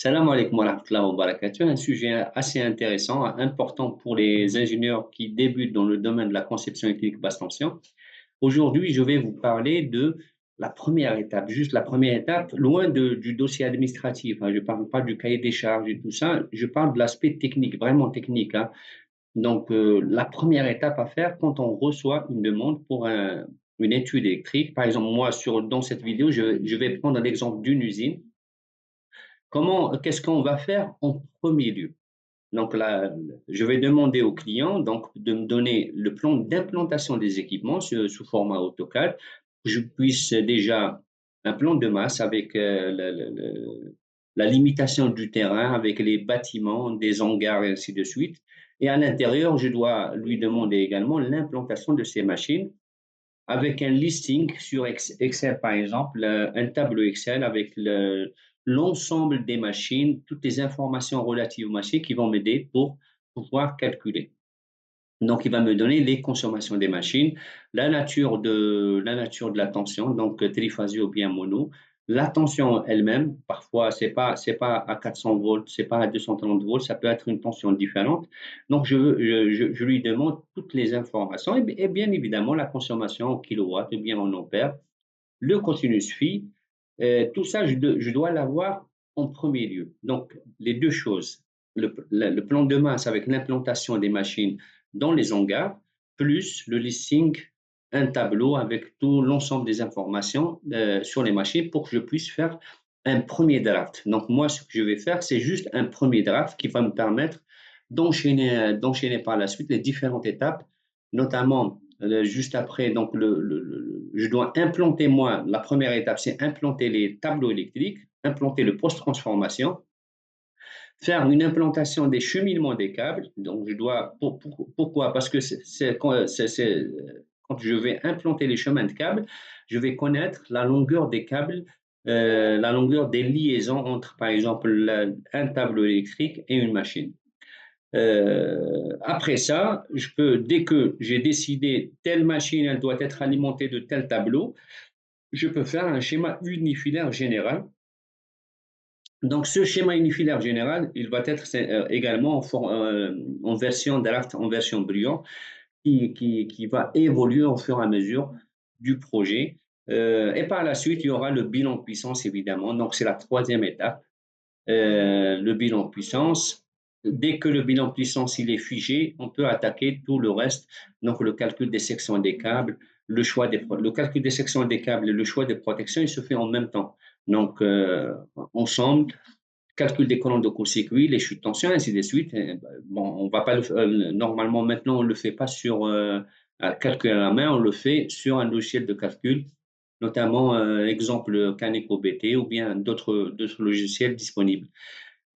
Salam alaikum wa rahmatullahi wa barakatuh. Un sujet assez intéressant, important pour les ingénieurs qui débutent dans le domaine de la conception électrique basse tension. Aujourd'hui, je vais vous parler de la première étape, juste la première étape, loin du dossier administratif, hein. Je ne parle pas du cahier des charges et tout ça, je parle de l'aspect technique, vraiment technique, hein. Donc, la première étape à faire quand on reçoit une demande pour une étude électrique, par exemple, moi, dans cette vidéo, je vais prendre l'exemple d'une usine. Qu'est-ce qu'on va faire en premier lieu? Donc là, je vais demander au client donc, de me donner le plan d'implantation des équipements sous format AutoCAD. Je puisse déjà un plan de masse avec la limitation du terrain, avec les bâtiments, des hangars et ainsi de suite. Et à l'intérieur, je dois lui demander également l'implantation de ces machines avec un listing sur Excel, par exemple, un tableau Excel avec l'ensemble des machines, toutes les informations relatives aux machines qui vont m'aider pour pouvoir calculer. Donc, il va me donner les consommations des machines, la nature de la tension, donc triphasé ou bien mono, la tension elle-même, parfois c'est pas à 400 volts, c'est pas à 230 volts, ça peut être une tension différente. Donc, je lui demande toutes les informations et bien évidemment la consommation en kilowatts ou bien en ampères, le cosinus phi, tout ça, je dois l'avoir en premier lieu. Donc, les deux choses, le plan de masse avec l'implantation des machines dans les hangars, plus le listing, un tableau avec tout l'ensemble des informations sur les machines pour que je puisse faire un premier draft. Donc, moi, ce que je vais faire, c'est juste un premier draft qui va me permettre d'enchaîner par la suite les différentes étapes, notamment juste après, donc je dois implanter, moi, la première étape, c'est implanter les tableaux électriques, implanter le post-transformation, faire une implantation des cheminements des câbles. Donc, pourquoi? Parce que quand je vais implanter les chemins de câbles, je vais connaître la longueur des câbles, la longueur des liaisons entre, par exemple, un tableau électrique et une machine. Après ça, dès que j'ai décidé telle machine, elle doit être alimentée de tel tableau, je peux faire un schéma unifilaire général. Donc, ce schéma unifilaire général, il va être également en version draft, en version brouillon, qui va évoluer au fur et à mesure du projet. Et par la suite, il y aura le bilan de puissance, évidemment. Donc, c'est la troisième étape, le bilan de puissance. Dès que le bilan de puissance il est figé, on peut attaquer tout le reste. Donc, le calcul des sections des câbles, le calcul des sections des câbles et le choix des protections, il se fait en même temps. Donc, ensemble, calcul des colonnes de court-circuit, les chutes de tension, ainsi de suite. Et, bon, on va pas normalement, maintenant, on ne le fait pas à calculer à la main, on le fait sur un logiciel de calcul, notamment exemple Caneco BT ou bien d'autres logiciels disponibles.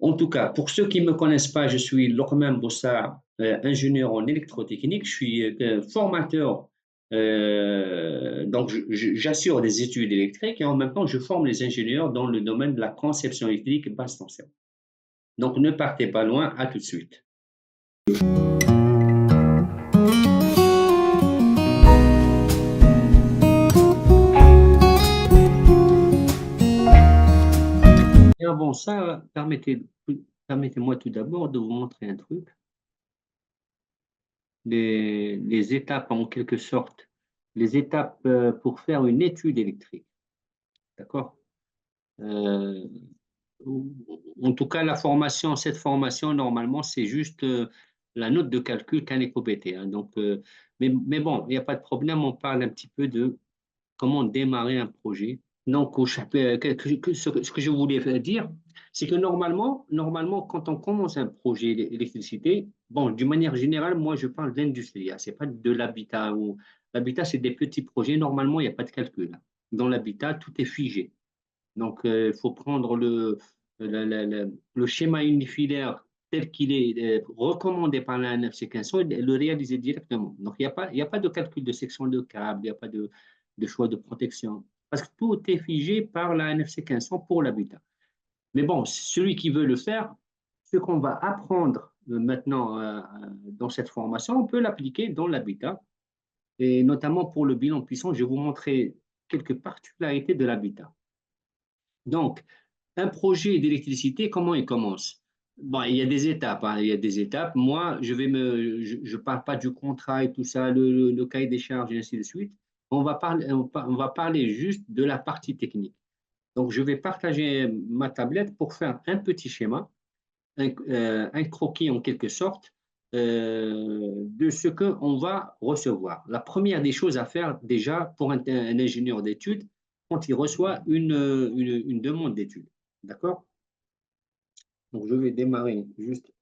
En tout cas, pour ceux qui ne me connaissent pas, je suis Lorman Bossard, ingénieur en électrotechnique. Je suis formateur, donc j'assure des études électriques et en même temps, je forme les ingénieurs dans le domaine de la conception électrique basse tension. Donc, ne partez pas loin, à tout de suite. Et avant ça, permettez-moi tout d'abord de vous montrer un truc. Les étapes en quelque sorte, les étapes pour faire une étude électrique. D'accord? Euh, En tout cas, cette formation, normalement, c'est juste la note de calcul Caneco-BT, hein. Donc, mais bon, il n'y a pas de problème, on parle un petit peu de comment démarrer un projet. Donc, ce que je voulais dire, c'est que normalement, quand on commence un projet d'électricité, bon, d'une manière générale, moi, je parle d'industrie, hein, c'est pas de l'habitat. L'habitat, c'est des petits projets. Normalement, il n'y a pas de calcul, hein. Dans l'habitat, tout est figé. Donc, il faut prendre le schéma unifilaire tel qu'il est recommandé par la NFC 1500 et le réaliser directement. Donc, il y a pas de calcul de section de câble, il n'y a pas de choix de protection. Parce que tout est figé par la NFC 1500 pour l'habitat. Mais bon, celui qui veut le faire, ce qu'on va apprendre maintenant dans cette formation, on peut l'appliquer dans l'habitat. Et notamment pour le bilan puissant, je vais vous montrer quelques particularités de l'habitat. Donc, un projet d'électricité, comment il commence? Bon, il y a des étapes, hein, il y a des étapes. Moi, je parle pas du contrat et tout ça, le cahier des charges et ainsi de suite. On va parler juste de la partie technique. Donc, je vais partager ma tablette pour faire un petit schéma, un croquis en quelque sorte, de ce qu'on va recevoir. La première des choses à faire déjà pour un ingénieur d'études, quand il reçoit une demande d'études. D'accord? Donc, je vais démarrer juste,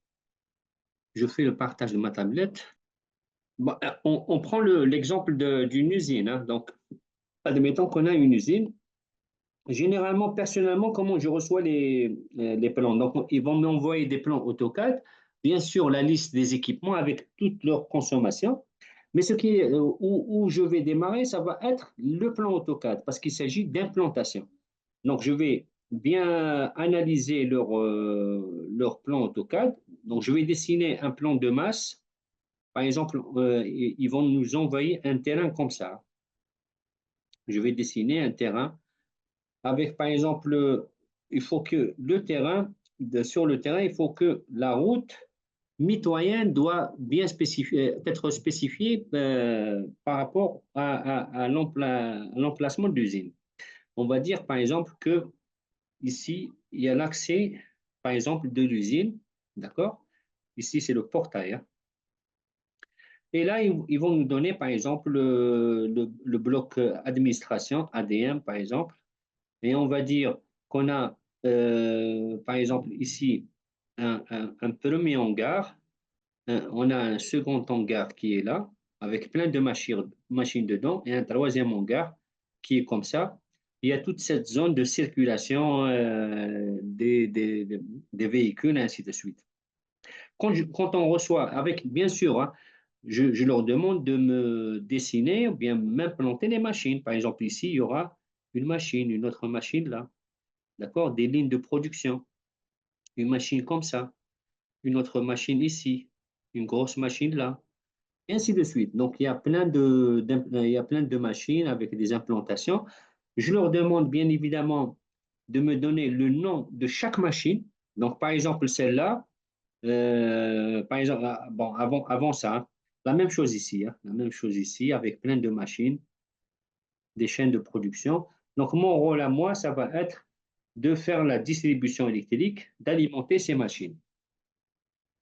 je fais le partage de ma tablette. Bon, on prend l'exemple d'une usine, hein. Donc, admettons qu'on a une usine. Généralement, personnellement, comment je reçois les plans? Donc, ils vont m'envoyer des plans AutoCAD, bien sûr, la liste des équipements avec toute leur consommation. Mais où je vais démarrer, ça va être le plan AutoCAD parce qu'il s'agit d'implantation. Donc, je vais bien analyser leur plan AutoCAD. Donc, je vais dessiner un plan de masse. Par exemple, ils vont nous envoyer un terrain comme ça. Je vais dessiner un terrain avec, par exemple, il faut que le terrain, sur le terrain, il faut que la route mitoyenne doit bien être spécifiée par rapport à l'emplacement de l'usine. On va dire, par exemple, que ici, il y a l'accès, par exemple, de l'usine, d'accord? Ici, c'est le portail, hein. Et là, ils vont nous donner, par exemple, le bloc administration, ADM, par exemple. Et on va dire qu'on a, par exemple, ici, un premier hangar. On a un second hangar qui est là, avec plein de machines dedans, et un troisième hangar qui est comme ça. Il y a toute cette zone de circulation des véhicules, et ainsi de suite. Quand on reçoit, avec, bien sûr, hein, je leur demande de me dessiner ou bien m'implanter les machines. Par exemple, ici, il y aura une machine, une autre machine là, d'accord? Des lignes de production, une machine comme ça, une autre machine ici, une grosse machine là, et ainsi de suite. Donc, il y a plein de machines avec des implantations. Je leur demande bien évidemment de me donner le nom de chaque machine. Donc, par exemple, celle-là, par exemple, bon, avant ça, hein, la même chose ici, hein, la même chose ici, avec plein de machines, des chaînes de production. Donc, mon rôle à moi, ça va être de faire la distribution électrique, d'alimenter ces machines.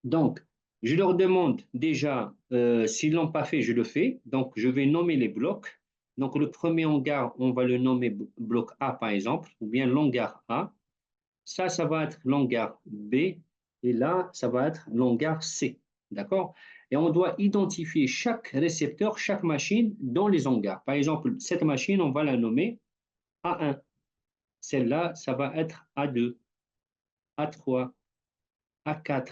Donc, je leur demande déjà, s'ils ne l'ont pas fait, je le fais. Donc, je vais nommer les blocs. Donc, le premier hangar, on va le nommer bloc A, par exemple, ou bien l'hangar A. Ça va être l'hangar B. Et là, ça va être l'hangar C. D'accord? Et on doit identifier chaque récepteur, chaque machine dans les hangars. Par exemple, cette machine, on va la nommer A1. Celle-là, ça va être A2, A3, A4,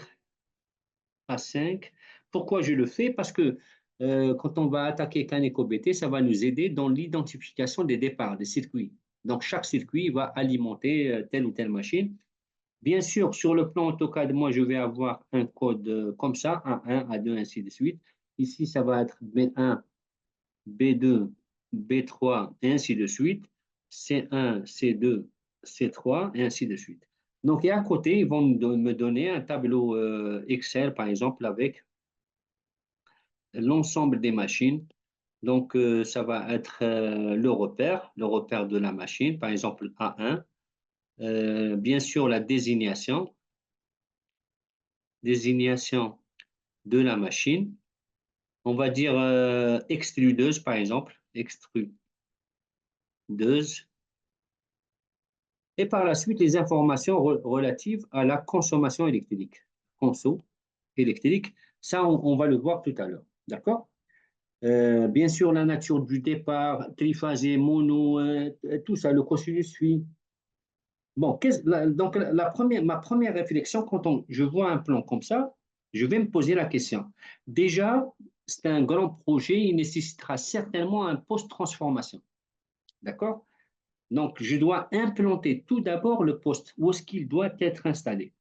A5. Pourquoi je le fais? Parce que quand on va attaquer Caneco BT, ça va nous aider dans l'identification des départs, des circuits. Donc, chaque circuit va alimenter telle ou telle machine. Bien sûr, sur le plan AutoCAD, moi, je vais avoir un code comme ça, A1, A2, ainsi de suite. Ici, ça va être B1, B2, B3, et ainsi de suite. C1, C2, C3, et ainsi de suite. Donc, et à côté, ils vont me donner un tableau Excel, par exemple, avec l'ensemble des machines. Donc, ça va être le repère de la machine, par exemple A1. Bien sûr, la désignation de la machine. On va dire extrudeuse, par exemple, extrudeuse. Et par la suite, les informations relatives à la consommation électrique. Conso électrique, ça, on va le voir tout à l'heure. D'accord? Bien sûr, la nature du départ, triphasé, mono, tout ça, le cosinus suit. Bon, donc ma première réflexion, je vois un plan comme ça, je vais me poser la question. Déjà, c'est un grand projet, il nécessitera certainement un post-transformation. D'accord? Donc, je dois implanter tout d'abord le poste. Où est-ce qu'il doit être installé?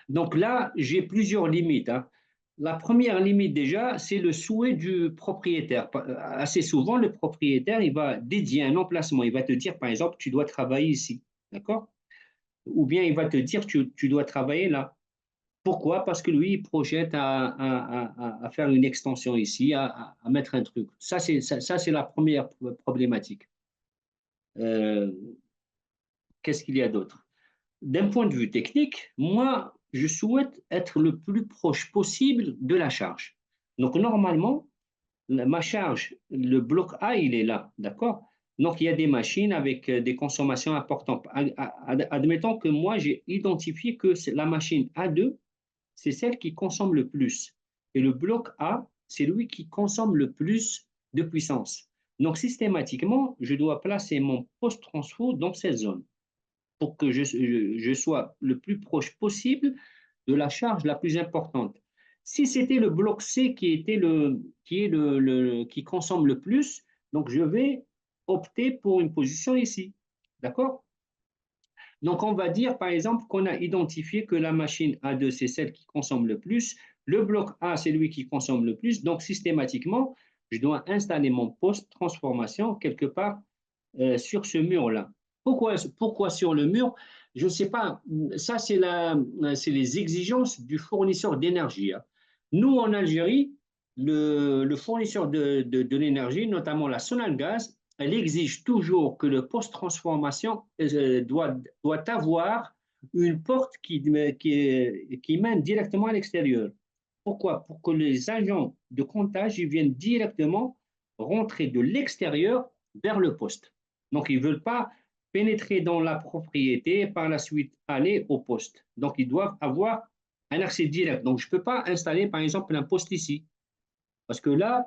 Donc là, j'ai plusieurs limites, hein. La première limite déjà, c'est le souhait du propriétaire. Assez souvent, le propriétaire, il va dédier un emplacement. Il va te dire, par exemple, tu dois travailler ici. D'accord? ou bien il va te dire tu dois travailler là. Pourquoi? Parce que lui, il projette à faire une extension ici, à mettre un truc. Ça, c'est la première problématique. Euh, Qu'est-ce qu'il y a d'autre? D'un point de vue technique, moi, je souhaite être le plus proche possible de la charge. Donc, normalement, ma charge, le bloc A, il est là, d'accord? Donc, il y a des machines avec des consommations importantes. Admettons que moi, j'ai identifié que la machine A2, c'est celle qui consomme le plus. Et le bloc A, c'est lui qui consomme le plus de puissance. Donc, systématiquement, je dois placer mon post-transfo dans cette zone pour que je sois le plus proche possible de la charge la plus importante. Si c'était le bloc C qui consomme le plus, donc je vais opter pour une position ici. D'accord? Donc, on va dire, par exemple, qu'on a identifié que la machine A2, c'est celle qui consomme le plus. Le bloc A, c'est lui qui consomme le plus. Donc, systématiquement, je dois installer mon poste transformation quelque part sur ce mur-là. Pourquoi sur le mur? Je ne sais pas. Ça, c'est les exigences du fournisseur d'énergie, hein. Nous, en Algérie, le fournisseur de l'énergie, notamment la Sonalgaz, elle exige toujours que le post-transformation doit avoir une porte qui mène directement à l'extérieur. Pourquoi? Pour que les agents de comptage ils viennent directement rentrer de l'extérieur vers le poste. Donc, ils ne veulent pas pénétrer dans la propriété et par la suite aller au poste. Donc, ils doivent avoir un accès direct. Donc, je ne peux pas installer, par exemple, un poste ici. Parce que là,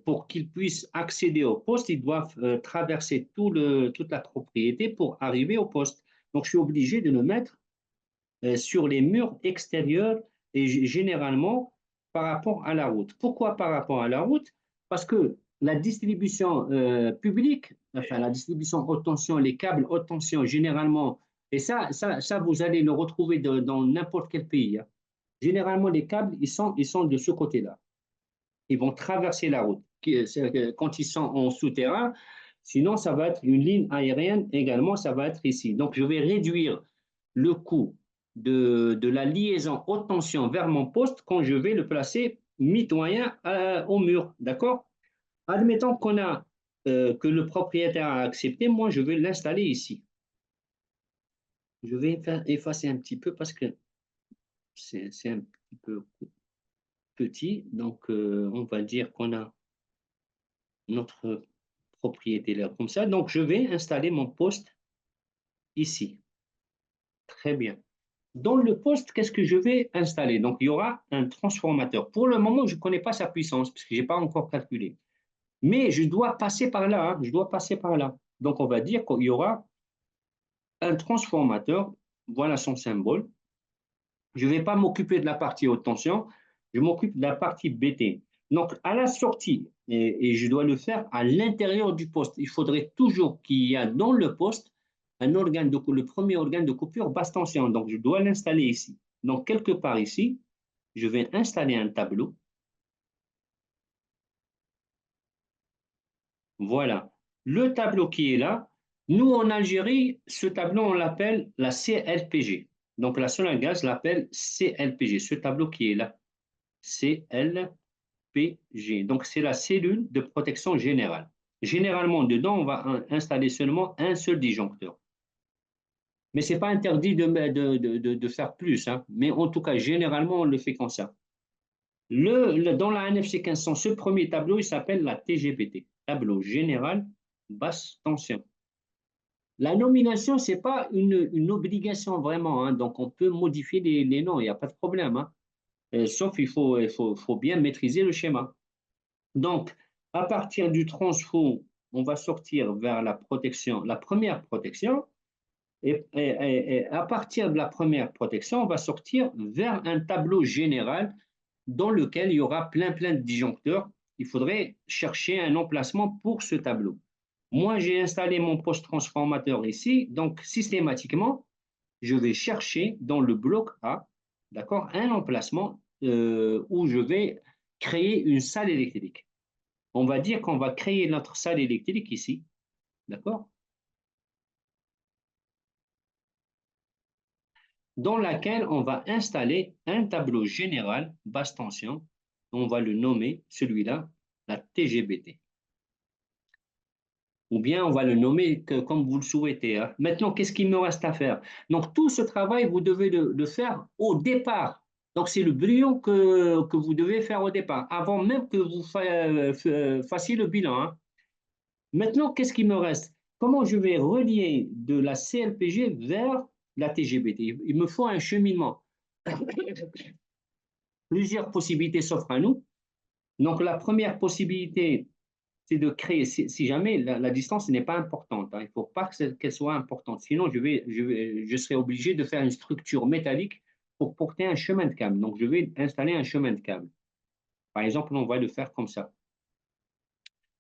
pour qu'ils puissent accéder au poste, ils doivent traverser toute la propriété pour arriver au poste. Donc, je suis obligé de le mettre sur les murs extérieurs et généralement par rapport à la route. Pourquoi par rapport à la route? Parce que la distribution publique, enfin la distribution haute tension, les câbles haute tension, généralement, et ça vous allez le retrouver dans n'importe quel pays, hein. Généralement, les câbles, ils sont de ce côté-là. Ils vont traverser la route. Quand ils sont en souterrain, sinon, ça va être une ligne aérienne également, ça va être ici. Donc, je vais réduire le coût de la liaison haute tension vers mon poste quand je vais le placer mitoyen au mur. D'accord? Admettons que le propriétaire a accepté, moi, je vais l'installer ici. Je vais effacer un petit peu parce que c'est un petit peu petit. Donc, on va dire qu'on a notre propriété là comme ça. Donc, je vais installer mon poste ici. Très bien. Dans le poste, qu'est-ce que je vais installer? Donc, il y aura un transformateur. Pour le moment, je ne connais pas sa puissance parce que je n'ai pas encore calculé. Mais je dois passer par là, hein. Je dois passer par là. Donc, on va dire qu'il y aura un transformateur. Voilà son symbole. Je ne vais pas m'occuper de la partie haute tension. Je m'occupe de la partie BT. Donc, à la sortie, et je dois le faire à l'intérieur du poste, il faudrait toujours qu'il y ait dans le poste le premier organe de coupure basse tension. Donc, je dois l'installer ici. Donc, quelque part ici, je vais installer un tableau. Voilà. Le tableau qui est là, nous en Algérie, ce tableau, on l'appelle la CLPG. Donc, la Sonalgaz l'appelle CLPG, ce tableau qui est là. CLPG. Donc, c'est la cellule de protection générale. Généralement, dedans, on va installer seulement un seul disjoncteur. Mais ce n'est pas interdit de faire plus, hein. Mais en tout cas, généralement, on le fait comme ça. Dans la NFC 1500, ce premier tableau, il s'appelle la TGPT, tableau général basse tension. La nomination, ce n'est pas une obligation vraiment, hein. Donc, on peut modifier les noms, il n'y a pas de problème, hein. Sauf faut bien maîtriser le schéma. Donc, à partir du transfo, on va sortir vers la protection, la première protection. Et à partir de la première protection, on va sortir vers un tableau général dans lequel il y aura plein de disjoncteurs. Il faudrait chercher un emplacement pour ce tableau. Moi, j'ai installé mon poste transformateur ici, donc systématiquement, je vais chercher dans le bloc A, d'accord, un emplacement où je vais créer une salle électrique. On va dire qu'on va créer notre salle électrique ici, d'accord? dans laquelle on va installer un tableau général basse tension. On va le nommer, celui-là, la TGBT. Ou bien on va le nommer comme vous le souhaitez, hein. Maintenant, qu'est-ce qu'il me reste à faire? Donc, tout ce travail, vous devez le faire au départ. Donc, c'est le brouillon que vous devez faire au départ, avant même que vous fassiez le bilan, hein. Maintenant, qu'est-ce qu'il me reste? Comment je vais relier de la CLPG vers la TGBT? Il me faut un cheminement. Plusieurs possibilités s'offrent à nous. Donc, la première possibilité, c'est de créer, si jamais la distance n'est pas importante, hein, il ne faut pas qu'elle soit importante. Sinon, je serai obligé de faire une structure métallique pour porter un chemin de câble. Donc, je vais installer un chemin de câble. Par exemple, on va le faire comme ça.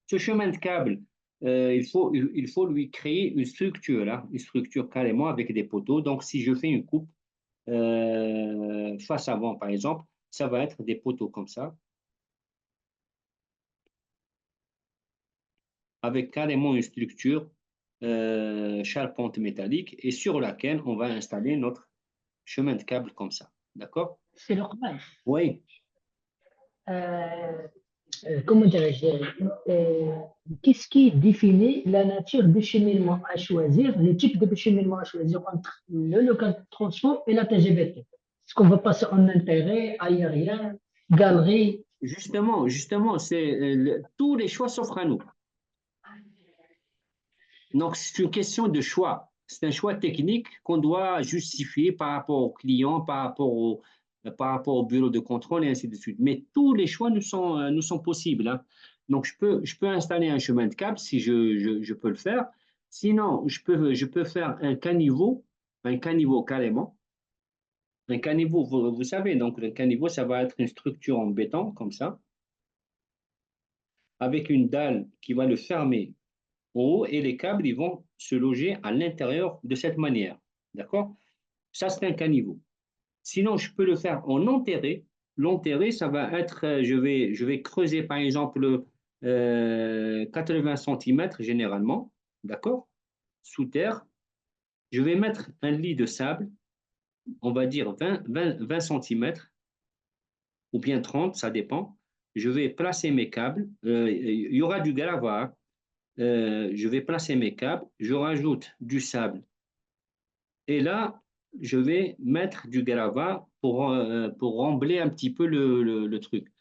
Ce chemin de câble, il faut lui créer une structure, là, une structure carrément avec des poteaux. Donc, si je fais une coupe face avant, par exemple, ça va être des poteaux comme ça, avec carrément une structure charpente métallique et sur laquelle on va installer notre chemin de câble comme ça. D'accord? C'est normal. Oui, Euh, Comment dirais-je, qu'est-ce qui définit la nature du cheminement à choisir, le type de cheminement à choisir entre le local de transport et la TGVT? Est-ce qu'on va passer en intérêt, aérien, galerie? justement, tous les choix s'offrent à nous. Donc, c'est une question de choix. C'est un choix technique qu'on doit justifier par rapport au client, par rapport au bureau de contrôle et ainsi de suite. Mais tous les choix nous sont possibles, hein. Donc, je peux installer un chemin de câble si je peux le faire. Sinon, je peux faire un caniveau carrément. Un caniveau, vous savez, donc le caniveau, ça va être une structure en béton comme ça, avec une dalle qui va le fermer en haut et les câbles ils vont se loger à l'intérieur de cette manière. D'accord? Ça, c'est un caniveau. Sinon, je peux le faire en enterré. L'enterré, ça va être, je vais creuser par exemple 80 cm généralement, d'accord? Sous terre. Je vais mettre un lit de sable, on va dire 20 cm ou bien 30, ça dépend. Je vais placer mes câbles. Il y aura du gravat. Je vais placer mes câbles. Je rajoute du sable. Et là, je vais mettre du gravat pour rembler un petit peu le truc.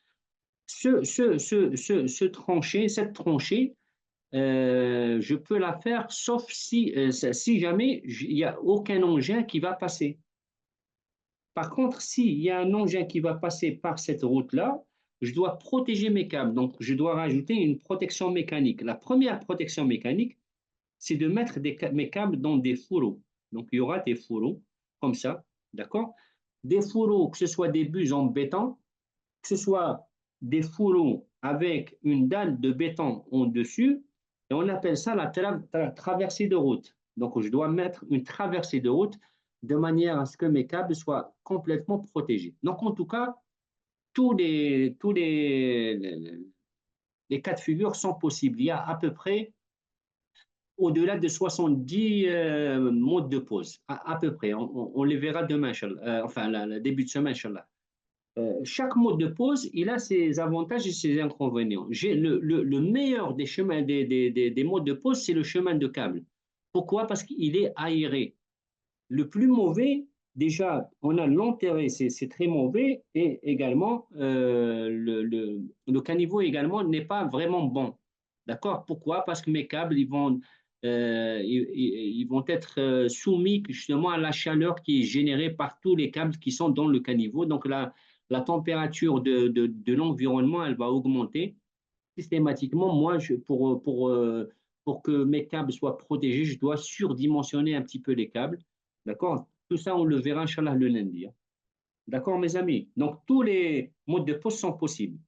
Cette tranchée, je peux la faire sauf si jamais il n'y a aucun engin qui va passer. Par contre, s'il y a un engin qui va passer par cette route-là, je dois protéger mes câbles. Donc, je dois rajouter une protection mécanique. La première protection mécanique, c'est de mettre mes câbles dans des fourreaux. Donc, il y aura des fourreaux comme ça, d'accord? Des fourreaux, que ce soit des buses en béton, que ce soit des fourreaux avec une dalle de béton en dessus, et on appelle ça la traversée de route. Donc, je dois mettre une traversée de route de manière à ce que mes câbles soient complètement protégés. Donc, en tout cas, les cas de figure sont possibles. Il y a à peu près au-delà de 70 modes de pause, à peu près. On les verra demain, enfin, le début de semaine, Inch'Allah. Chaque mode de pause, il a ses avantages et ses inconvénients. Le meilleur des chemins, des modes de pause, c'est le chemin de câble. Pourquoi? Parce qu'il est aéré. Le plus mauvais, déjà, on a l'enterré, c'est très mauvais, et également, le caniveau également n'est pas vraiment bon. D'accord? Pourquoi? Parce que mes câbles, ils vont être soumis justement à la chaleur qui est générée par tous les câbles qui sont dans le caniveau. Donc, la température de l'environnement, elle va augmenter systématiquement. Moi, pour que mes câbles soient protégés, je dois surdimensionner un petit peu les câbles. D'accord? Tout ça, on le verra, Inch'Allah, le lundi, hein. D'accord, mes amis? Donc, tous les modes de pose sont possibles.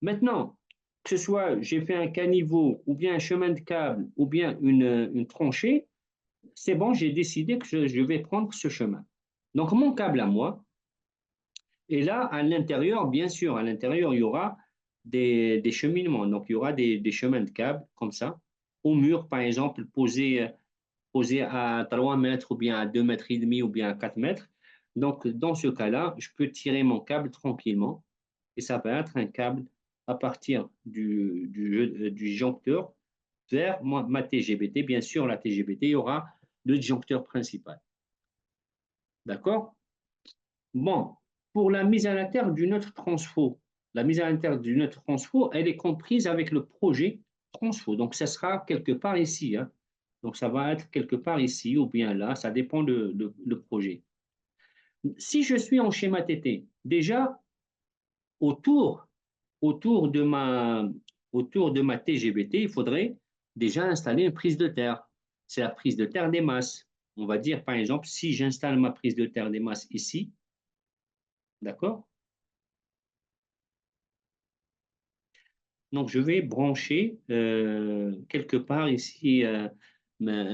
Maintenant, que ce soit j'ai fait un caniveau, ou bien un chemin de câble, ou bien une tranchée, c'est bon, j'ai décidé que je vais prendre ce chemin. Donc, mon câble à moi, et là, à l'intérieur, bien sûr, à l'intérieur, il y aura des cheminements. Donc, il y aura des chemins de câbles comme ça, au mur, par exemple, posés à 3 mètres, ou bien à 2 mètres et demi, ou bien à 4 mètres. Donc, dans ce cas-là, je peux tirer mon câble tranquillement et ça va être un câble à partir du disjoncteur vers ma TGBT. Bien sûr, la TGBT, il y aura le disjoncteur principal. D'accord? Bon, pour la mise à la terre du neutre transfo, la mise à la terre du neutre transfo, elle est comprise avec le projet transfo. Donc, ça sera quelque part ici, hein. Donc, ça va être quelque part ici ou bien là, ça dépend le projet. Si je suis en schéma TT, déjà, autour, autour de ma, autour de ma TGBT, il faudrait déjà installer une prise de terre. C'est la prise de terre des masses. On va dire, par exemple, si j'installe ma prise de terre des masses ici, d'accord? Donc, je vais brancher quelque part ici une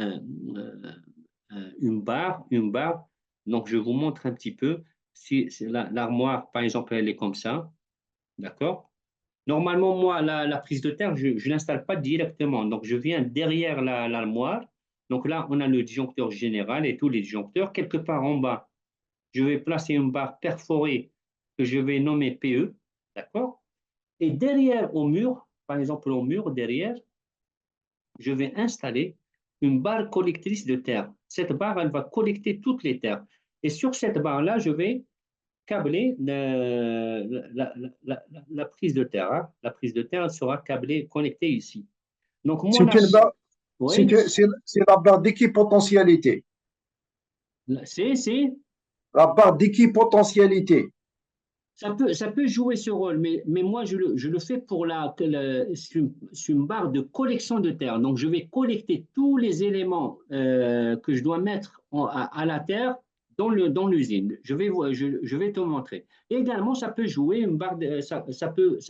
barre, une barre. Donc, je vous montre un petit peu. Si l'armoire, par exemple, elle est comme ça, d'accord? Normalement, moi, la prise de terre, je ne l'installe pas directement. Donc, je viens derrière l'armoire. Donc là, on a le disjoncteur général et tous les disjoncteurs. Quelque part en bas, je vais placer une barre perforée que je vais nommer PE, d'accord? Et derrière au mur, par exemple au mur derrière, je vais installer une barre collectrice de terre. Cette barre, elle va collecter toutes les terres. Et sur cette barre-là, je vais câbler la prise de terre, hein. La prise de terre sera câblée, connectée ici. Donc, moi, C'est là, une barre, oui, c'est la barre d'équipotentialité. c'est, La barre d'équipotentialité. ça peut jouer ce rôle, mais moi, je le fais pour c'est une barre de collection de terre. Donc, je vais collecter tous les éléments que je dois mettre à la terre dans l'usine. Je vais te montrer. Et également, ça peut jouer une barre ça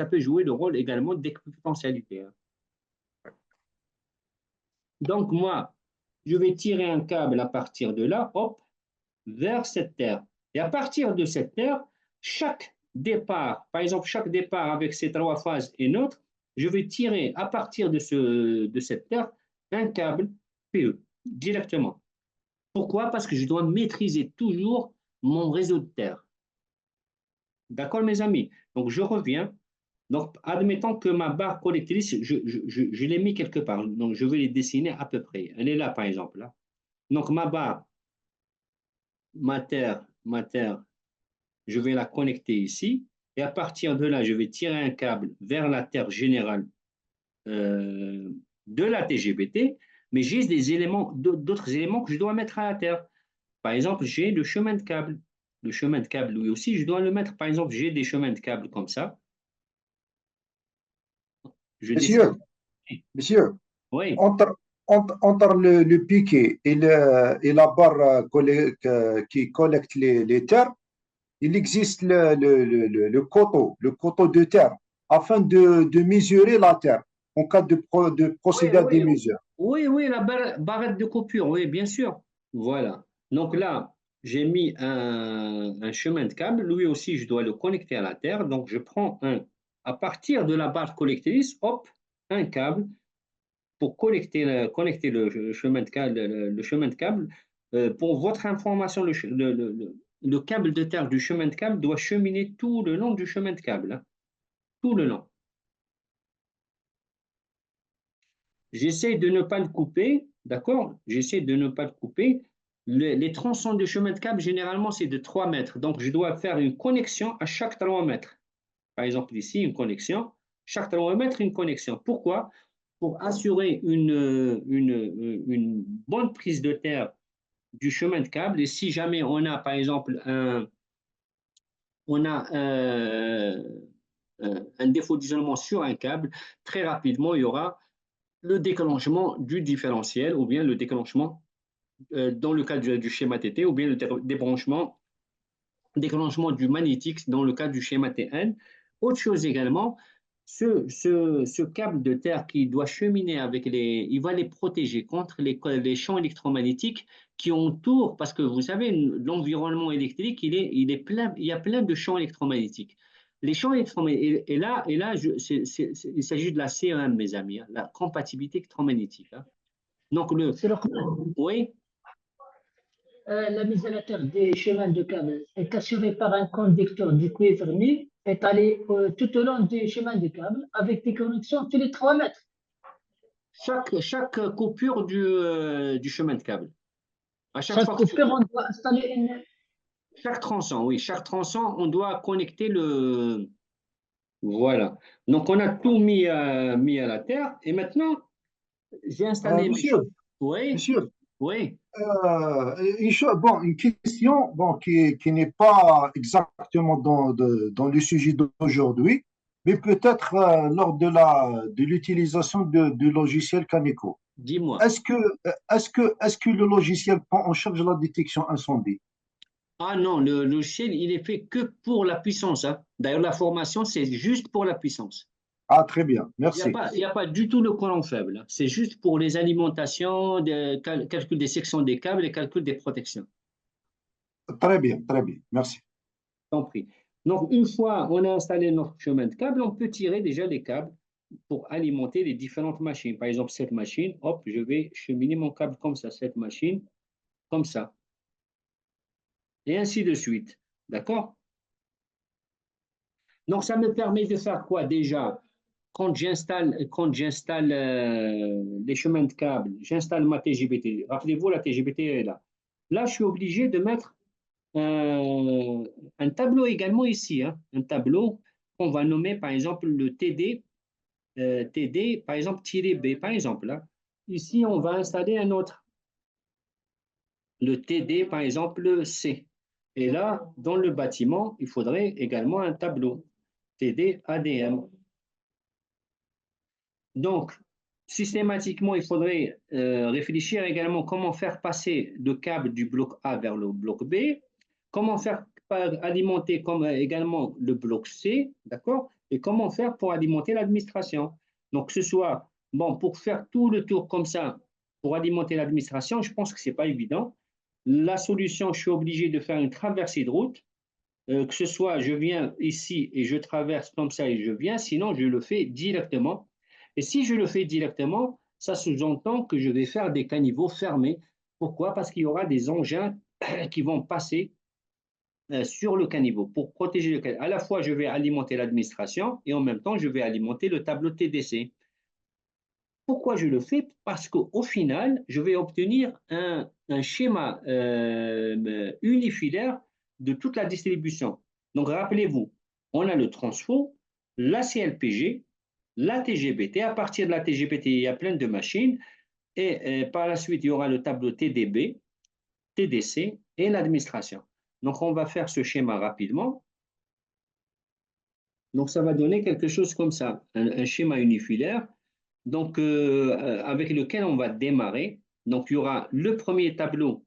peut jouer le rôle également d'équipotentialité, hein. Donc, moi, je vais tirer un câble à partir de là, hop, vers cette terre. Et à partir de cette terre, chaque départ, par exemple, chaque départ avec ces trois phases et neutre, je vais tirer à partir de cette terre un câble PE directement. Pourquoi? Parce que je dois maîtriser toujours mon réseau de terre. D'accord, mes amis? Donc, je reviens. Donc, admettons que ma barre collectrice, je l'ai mis quelque part. Donc, je vais les dessiner à peu près. Elle est là, par exemple. Là. Donc, ma barre, ma terre, je vais la connecter ici. Et à partir de là, je vais tirer un câble vers la terre générale de la TGBT. Mais j'ai des éléments, d'autres éléments que je dois mettre à la terre. Par exemple, j'ai le chemin de câble. Le chemin de câble, lui aussi, je dois le mettre. Par exemple, j'ai des chemins de câble comme ça. Je Monsieur, dessine. monsieur, Oui, entre le piquet et la barre qui collecte les terres, il existe le coteau de terre afin de mesurer la terre en cas de oui, procéder à des oui, mesures. oui, oui, la barrette de coupure, oui, bien sûr. Voilà. Donc là, j'ai mis un chemin de câble. Lui aussi, je dois le connecter à la terre. Donc, je prends à partir de la barre collectrice, hop, un câble pour connecter le chemin de câble. Le chemin de câble. Pour votre information, le câble de terre du chemin de câble doit cheminer tout le long du chemin de câble, hein, tout le long. J'essaie de ne pas le couper, d'accord? J'essaie de ne pas le couper. Les tronçons de chemin de câble, généralement, c'est de 3 mètres. Donc, je dois faire une connexion à chaque 3 mètres. Par exemple, ici, une connexion. Chaque 3 mètres, une connexion. Pourquoi? Pour assurer une bonne prise de terre du chemin de câble. Et si jamais on a, par exemple, on a un défaut d'isolement sur un câble, très rapidement, il y aura le déclenchement du différentiel ou bien le déclenchement dans le cas du schéma TT ou bien le déclenchement du magnétique dans le cas du schéma TN. Autre chose également, ce câble de terre qui doit cheminer avec il va les protéger contre les champs électromagnétiques qui entourent, parce que vous savez, l'environnement électrique, il est plein, il y a plein de champs électromagnétiques. Les champs électromagnétiques, et là il s'agit de la CEM, mes amis, hein, la compatibilité électromagnétique, hein. Donc, C'est le oui, la mise à la terre des chemins de câble est assurée par un conducteur de cuivre nu étalé tout au long du chemin de câble avec des connexions tous les 3 mètres. Chaque coupure du chemin de câble. À chaque Chaque fois que tu coupure, on doit installer une. chaque tronçon, oui, chaque tronçon, on doit connecter le. Voilà. Donc, on a tout mis à la terre. Et maintenant, j'ai installé mes Monsieur, choses. Oui, monsieur, oui. une question qui n'est pas exactement dans le sujet d'aujourd'hui, mais peut-être lors de l'utilisation du logiciel Caneco. Dis-moi. Est-ce que le logiciel prend en charge la détection incendie? Ah non, le logiciel, il est fait que pour la puissance, hein. D'ailleurs, la formation, c'est juste pour la puissance. Ah, très bien, merci. Il y a pas du tout de courant faible, hein. C'est juste pour les alimentations, calcul des sections des câbles et calcul des protections. Très bien, merci. Compris. Donc, une fois on a installé notre chemin de câble, on peut tirer déjà les câbles pour alimenter les différentes machines. Par exemple, cette machine, hop, je vais cheminer mon câble comme ça, cette machine, comme ça, et ainsi de suite. D'accord? Donc, ça me permet de faire quoi déjà? Quand j'installe les chemins de câble, j'installe ma TGBT. Rappelez-vous, la TGBT est là. Là, je suis obligé de mettre un tableau également ici, hein, un tableau qu'on va nommer par exemple le TD par exemple tiré B, par exemple. Là. Ici, on va installer un autre, le TD par exemple C. Et là, dans le bâtiment, il faudrait également un tableau, TD ADM. Donc, systématiquement, il faudrait réfléchir également comment faire passer le câble du bloc A vers le bloc B, comment faire alimenter également le bloc C, d'accord? Et comment faire pour alimenter l'administration. Donc, que ce soit, bon, pour faire tout le tour comme ça, pour alimenter l'administration, je pense que ce n'est pas évident. La solution, je suis obligé de faire une traversée de route, que ce soit je viens ici et je traverse comme ça et je viens, sinon je le fais directement. Et si je le fais directement, ça sous-entend que je vais faire des caniveaux fermés. Pourquoi? Parce qu'il y aura des engins qui vont passer sur le caniveau pour protéger le caniveau. À la fois, je vais alimenter l'administration et en même temps, je vais alimenter le tableau TDC. Pourquoi je le fais? Parce qu'au final, je vais obtenir un schéma unifilaire de toute la distribution. Donc, rappelez-vous, on a le transfo, la CLPG, la TGBT. À partir de la TGBT, il y a plein de machines. Et par la suite, il y aura le tableau TDB, TDC et l'administration. Donc, on va faire ce schéma rapidement. Donc, ça va donner quelque chose comme ça, un schéma unifilaire. Donc, avec lequel on va démarrer. Donc, il y aura le premier tableau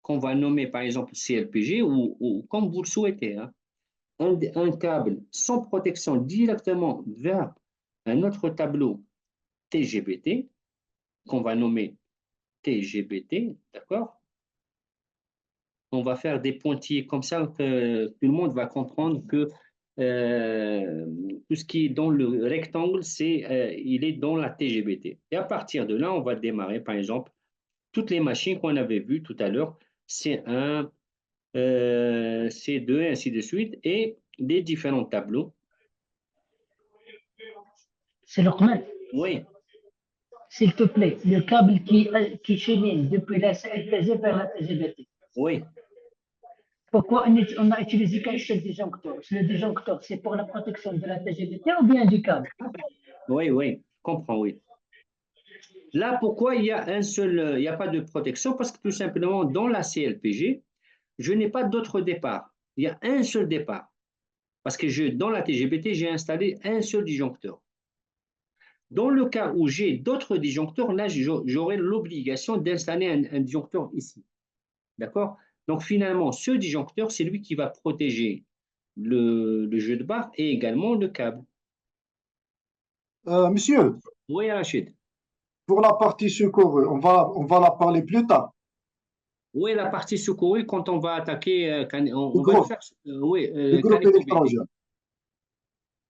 qu'on va nommer par exemple CLPG ou comme vous le souhaitez, hein, un câble sans protection directement vers un autre tableau TGBT qu'on va nommer TGBT, d'accord? On va faire des pointillés comme ça que tout le monde va comprendre que tout ce qui est dans le rectangle, il est dans la TGBT. Et à partir de là, on va démarrer, par exemple, toutes les machines qu'on avait vues tout à l'heure, C1, C2, et ainsi de suite, et des différents tableaux. C'est normal. Oui, S'il te plaît, le câble qui chemine depuis la CLPG vers la TGBT. oui, Pourquoi on a utilisé qu'un seul disjoncteur? Le disjoncteur, c'est pour la protection de la TGBT ou bien du câble? oui, je comprends, oui. Là, pourquoi il y a il n'y a pas de protection? Parce que tout simplement, dans la CLPG, je n'ai pas d'autre départ. Il y a un seul départ. Parce que dans la TGBT, j'ai installé un seul disjoncteur. Dans le cas où j'ai d'autres disjoncteurs, là, j'aurai l'obligation d'installer un disjoncteur ici. D'accord? Donc, finalement, ce disjoncteur, c'est lui qui va protéger le jeu de barre et également le câble. Monsieur, Oui, Rachid. pour la partie secours, on va la parler plus tard. Oui, la partie secourue, quand on va attaquer, Le on va le groupe, faire. Oui, le groupe Caneco BT. électrogène. Oui,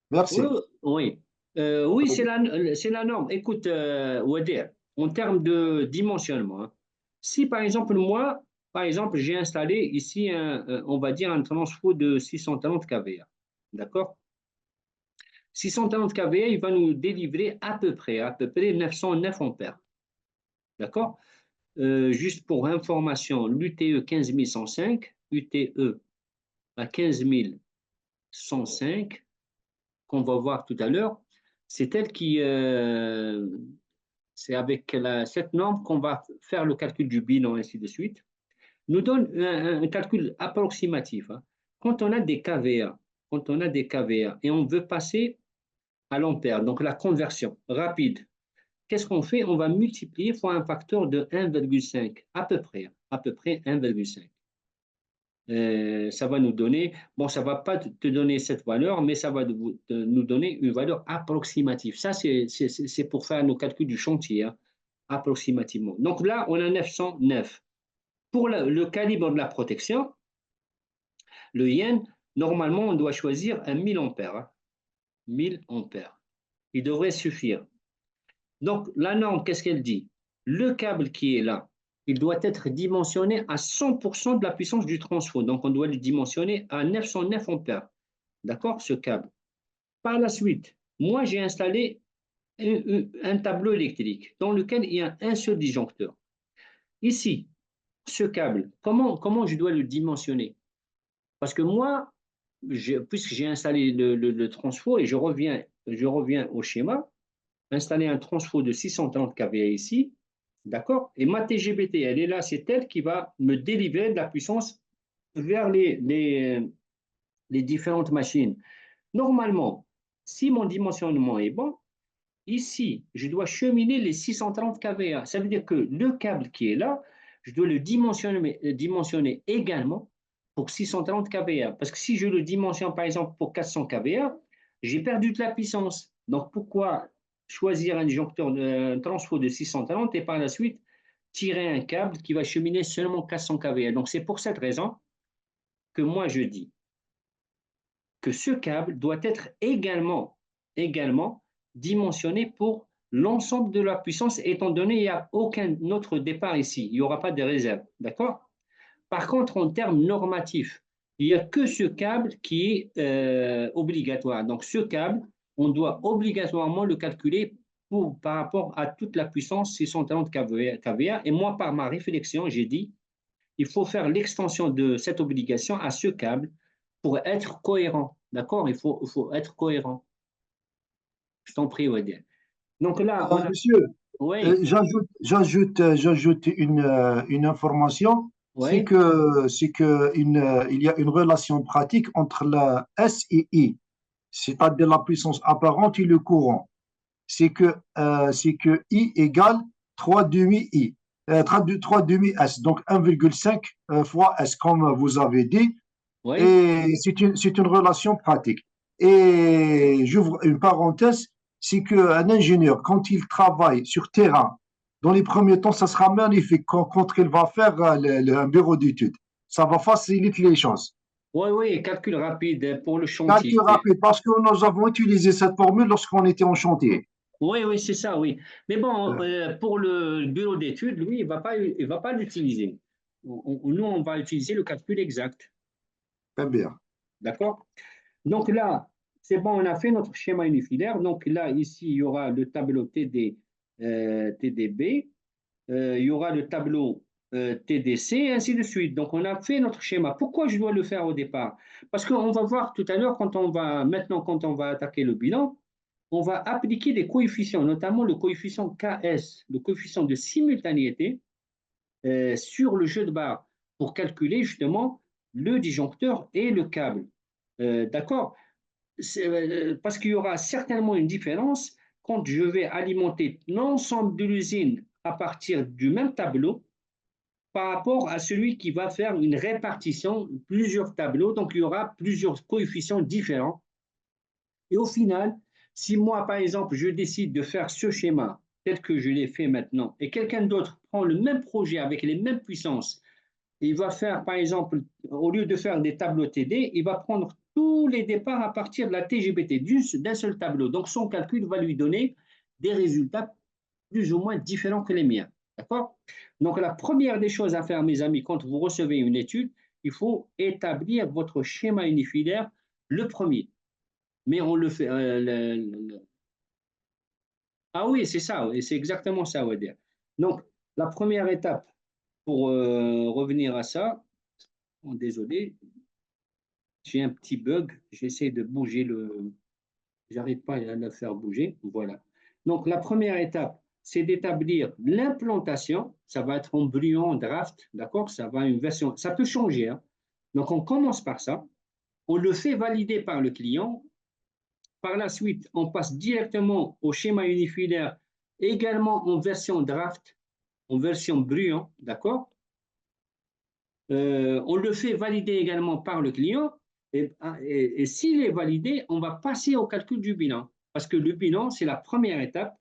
Merci. oui. Oui, c'est la norme. Écoute, Wadir, en termes de dimensionnement, hein, Si par exemple, moi, par exemple, j'ai installé ici, on va dire, un transfo de 630 kVA. D'accord? 630 kVA, il va nous délivrer à peu près 909 ampères. D'accord? Juste pour information, l'UTE 15105, UTE à 15105, qu'on va voir tout à l'heure, c'est elle qui, c'est avec cette norme qu'on va faire le calcul du bilan, ainsi de suite, nous donne un calcul approximatif. Hein. Quand on a des KVA, quand on a des KVA et on veut passer à l'ampère, donc la conversion rapide, qu'est-ce qu'on fait? On va multiplier fois un facteur de 1,5, à peu près 1,5. Ça va nous donner, bon, ça ne va pas te donner cette valeur, mais ça va nous donner une valeur approximative. Ça, c'est pour faire nos calculs du chantier, hein, approximativement. Donc là, on a 909. Pour le calibre de la protection, le yen, normalement, on doit choisir un 1000 ampères. Hein, 1000 ampères. Il devrait suffire. Donc, la norme, qu'est-ce qu'elle dit? Le câble qui est là, il doit être dimensionné à 100% de la puissance du transfo. Donc, on doit le dimensionner à 909 ampères. D'accord, ce câble. Par la suite, moi, j'ai installé un tableau électrique dans lequel il y a un seul disjoncteur. Ici, ce câble, comment je dois le dimensionner? Parce que moi, puisque j'ai installé le transfo et je reviens au schéma, installer un transfo de 630 kVA ici, d'accord? Et ma TGBT, elle est là, c'est elle qui va me délivrer de la puissance vers les différentes machines. Normalement, si mon dimensionnement est bon, ici, je dois cheminer les 630 kVA. Ça veut dire que le câble qui est là, je dois le dimensionner également pour 630 kVA. Parce que si je le dimensionne, par exemple, pour 400 kVA, j'ai perdu de la puissance. Donc, pourquoi choisir un disjoncteur de transfo de 630 et par la suite tirer un câble qui va cheminer seulement 400 kVA? Donc, c'est pour cette raison que moi, je dis que ce câble doit être également dimensionné pour l'ensemble de la puissance, étant donné qu'il n'y a aucun autre départ ici. Il n'y aura pas de réserve. D'accord? Par contre, en termes normatifs, il n'y a que ce câble qui est obligatoire. Donc, ce câble, on doit obligatoirement le calculer par rapport à toute la puissance 630 kVA. Et moi, par ma réflexion, j'ai dit, il faut faire l'extension de cette obligation à ce câble pour être cohérent. D'accord? Il faut être cohérent. Je t'en prie, Wadia. Donc là, on a... Monsieur, Oui, j'ajoute une information, oui, il y a une relation pratique entre la S et I, c'est-à-dire la puissance apparente et le courant. C'est que I égale 3 demi I, 3 demi S, donc 1,5 fois S, comme vous avez dit, oui. et c'est une relation pratique. Et j'ouvre une parenthèse, c'est qu'un ingénieur, quand il travaille sur terrain, dans les premiers temps, ça sera magnifique quand il va faire un bureau d'études. Ça va faciliter les choses. Oui, oui, calcul rapide pour le chantier. Calcul rapide, parce que nous avons utilisé cette formule lorsqu'on était en chantier. Oui, oui, c'est ça, oui. Mais bon, Euh, pour le bureau d'études, lui, il va pas l'utiliser. Nous, on va utiliser le calcul exact. Très bien. D'accord? Donc là, c'est bon, on a fait notre schéma unifilaire. Donc là, ici, il y aura le tableau TDB, il y aura le tableau TDC, et ainsi de suite. Donc, on a fait notre schéma. Pourquoi je dois le faire au départ? Parce qu'on va voir tout à l'heure, quand on va attaquer le bilan, on va appliquer des coefficients, notamment le coefficient KS, le coefficient de simultanéité, sur le jeu de barre pour calculer justement le disjoncteur et le câble. D'accord? Parce qu'il y aura certainement une différence quand je vais alimenter l'ensemble de l'usine à partir du même tableau par rapport à celui qui va faire une répartition, plusieurs tableaux, donc il y aura plusieurs coefficients différents. Et au final, si moi, par exemple, je décide de faire ce schéma tel que je l'ai fait maintenant, et quelqu'un d'autre prend le même projet avec les mêmes puissances, et il va faire, par exemple, au lieu de faire des tableaux TD, il va prendre tous les départs à partir de la TGBT, d'un seul tableau. Donc, son calcul va lui donner des résultats plus ou moins différents que les miens. D'accord? Donc, la première des choses à faire, mes amis, quand vous recevez une étude, il faut établir votre schéma unifilaire, le premier. Mais on le fait. Ah oui, c'est ça, et c'est exactement ça, Wadir. Donc, la première étape pour revenir à ça, oh, désolé, j'ai un petit bug, j'essaie de bouger le. J'arrive pas à le faire bouger. Voilà. Donc, la première étape, c'est d'établir l'implantation. Ça va être en Brouillon Draft, d'accord? Ça va une version. Ça peut changer, hein. Donc, on commence par ça. On le fait valider par le client. Par la suite, on passe directement au schéma unifilaire, également en version draft, en version Brouillon, d'accord? On le fait valider également par le client. Et s'il est validé, on va passer au calcul du bilan. Parce que le bilan, c'est la première étape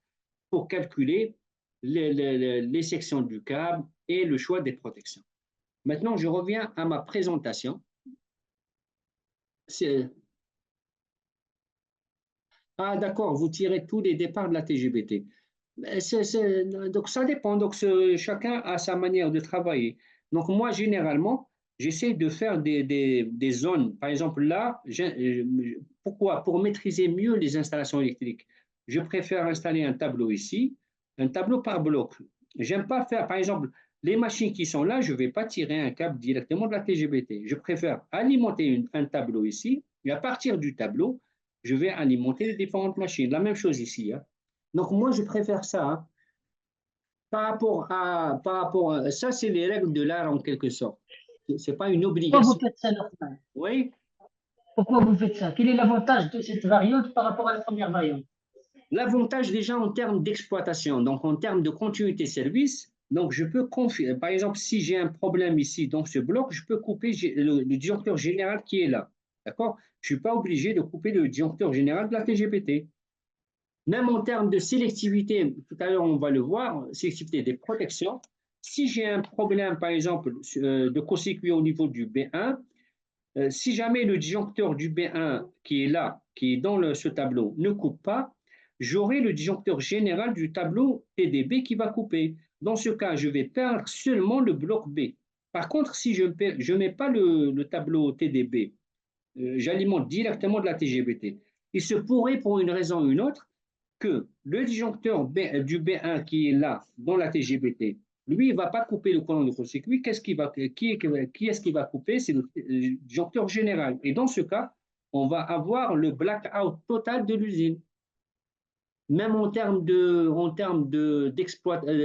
pour calculer les sections du câble et le choix des protections. Maintenant, je reviens à ma présentation. Ah, d'accord, vous tirez tous les départs de la TGBT. Donc, ça dépend. Donc, chacun a sa manière de travailler. Donc, moi, généralement, j'essaie de faire des zones. Par exemple, là, pourquoi? Pour maîtriser mieux les installations électriques. Je préfère installer un tableau ici, un tableau par bloc. J'aime pas faire, par exemple, les machines qui sont là, je ne vais pas tirer un câble directement de la TGBT. Je préfère alimenter un tableau ici, et à partir du tableau, je vais alimenter les différentes machines. La même chose ici, hein. Donc, moi, je préfère ça, hein. Ça, c'est les règles de l'art en quelque sorte. Ce n'est pas une Pourquoi vous obligation. faites ça, Norman? Oui, Pourquoi vous faites ça? Quel est l'avantage de cette variante par rapport à la première variante? l'avantage déjà en termes d'exploitation, donc en termes de continuité service, donc je peux confier, par exemple, si j'ai un problème ici dans ce bloc, je peux couper le disjoncteur général qui est là. D'accord? Je ne suis pas obligé de couper le disjoncteur général de la TGBT. Même en termes de sélectivité, tout à l'heure on va le voir, sélectivité des protections. Si j'ai un problème, par exemple, de court-circuit au niveau du B1, si jamais le disjoncteur du B1 qui est là, qui est dans ce tableau, ne coupe pas, j'aurai le disjoncteur général du tableau TDB qui va couper. Dans ce cas, je vais perdre seulement le bloc B. Par contre, si je ne mets pas le tableau TDB, j'alimente directement de la TGBT. Il se pourrait, pour une raison ou une autre, que le disjoncteur du B1 qui est là, dans la TGBT, lui, il ne va pas couper le courant de court-circuit. Qui est-ce qui va couper? C'est le disjoncteur général. Et dans ce cas, on va avoir le blackout total de l'usine. Même en termes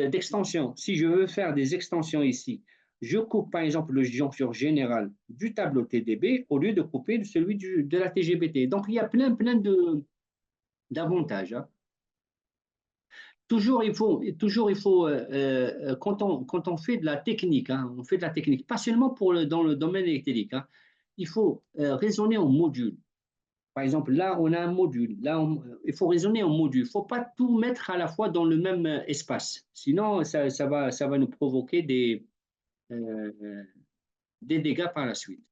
d'extension, si je veux faire des extensions ici, je coupe par exemple le disjoncteur général du tableau TDB au lieu de couper celui de la TGBT. Donc, il y a plein d'avantages, hein. Toujours, il faut quand on fait de la technique, hein, on fait de la technique, pas seulement dans le domaine électrique, hein, il faut raisonner en module. Par exemple, là, on a un module. Là, il faut raisonner en module. Il ne faut pas tout mettre à la fois dans le même espace. Sinon, ça va nous provoquer des dégâts par la suite.